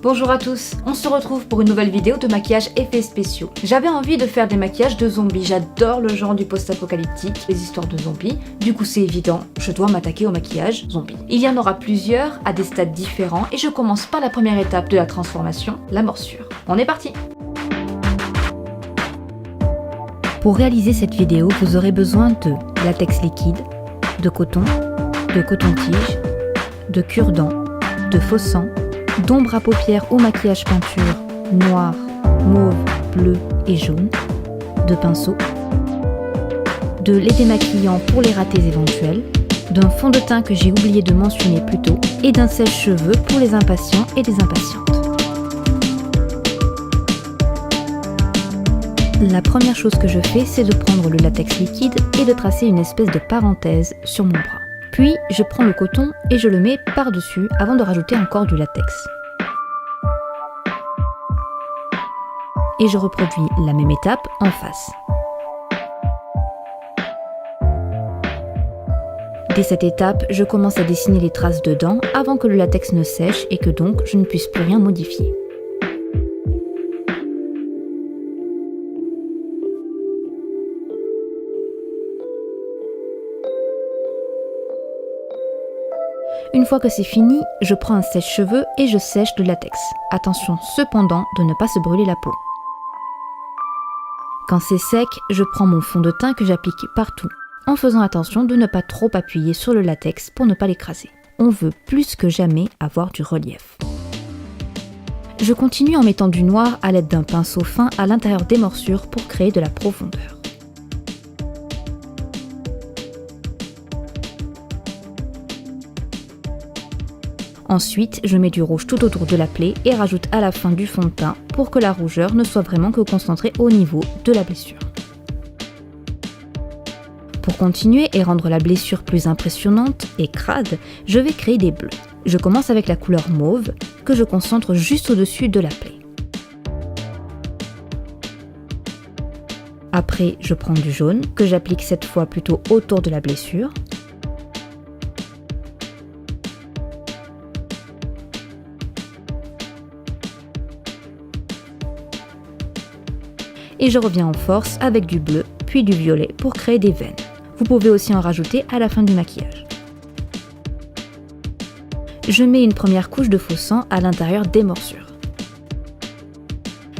Bonjour à tous, on se retrouve pour une nouvelle vidéo de maquillage effets spéciaux. J'avais envie de faire des maquillages de zombies, j'adore le genre du post-apocalyptique, les histoires de zombies, du coup c'est évident, je dois m'attaquer au maquillage zombie. Il y en aura plusieurs, à des stades différents, et je commence par la première étape de la transformation, la morsure. On est parti! Pour réaliser cette vidéo, vous aurez besoin de latex liquide, de coton-tige, de cure-dent, de faux sang, d'ombre à paupières ou maquillage peinture noir, mauve, bleu et jaune, de pinceau, de lait démaquillant pour les ratés éventuels, d'un fond de teint que j'ai oublié de mentionner plus tôt et d'un sèche-cheveux pour les impatients et les impatientes. La première chose que je fais, c'est de prendre le latex liquide et de tracer une espèce de parenthèse sur mon bras. Puis, je prends le coton et je le mets par-dessus avant de rajouter encore du latex. Et je reproduis la même étape en face. Dès cette étape, je commence à dessiner les traces dedans avant que le latex ne sèche et que donc je ne puisse plus rien modifier. Une fois que c'est fini, je prends un sèche-cheveux et je sèche le latex. Attention cependant de ne pas se brûler la peau. Quand c'est sec, je prends mon fond de teint que j'applique partout, en faisant attention de ne pas trop appuyer sur le latex pour ne pas l'écraser. On veut plus que jamais avoir du relief. Je continue en mettant du noir à l'aide d'un pinceau fin à l'intérieur des morsures pour créer de la profondeur. Ensuite, je mets du rouge tout autour de la plaie et rajoute à la fin du fond de teint pour que la rougeur ne soit vraiment que concentrée au niveau de la blessure. Pour continuer et rendre la blessure plus impressionnante et crade, je vais créer des bleus. Je commence avec la couleur mauve que je concentre juste au-dessus de la plaie. Après, je prends du jaune que j'applique cette fois plutôt autour de la blessure. Et je reviens en force avec du bleu, puis du violet pour créer des veines. Vous pouvez aussi en rajouter à la fin du maquillage. Je mets une première couche de faux sang à l'intérieur des morsures.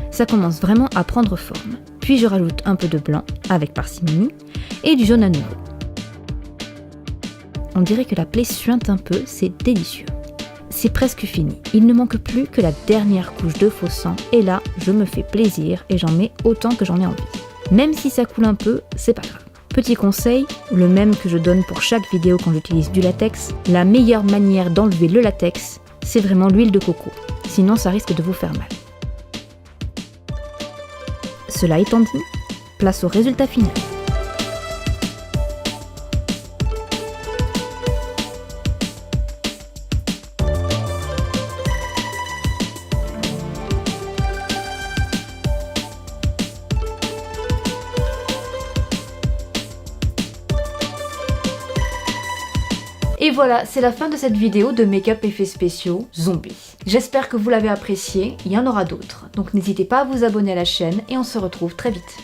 Ça commence vraiment à prendre forme. Puis je rajoute un peu de blanc, avec parcimonie, et du jaune à nouveau. On dirait que la plaie suinte un peu, c'est délicieux. C'est presque fini, il ne manque plus que la dernière couche de faux sang et là, je me fais plaisir et j'en mets autant que j'en ai envie. Même si ça coule un peu, c'est pas grave. Petit conseil, le même que je donne pour chaque vidéo quand j'utilise du latex, la meilleure manière d'enlever le latex, c'est vraiment l'huile de coco, sinon ça risque de vous faire mal. Cela étant dit, place au résultat final. Et voilà, c'est la fin de cette vidéo de make-up effets spéciaux zombies. J'espère que vous l'avez apprécié, il y en aura d'autres. Donc n'hésitez pas à vous abonner à la chaîne et on se retrouve très vite.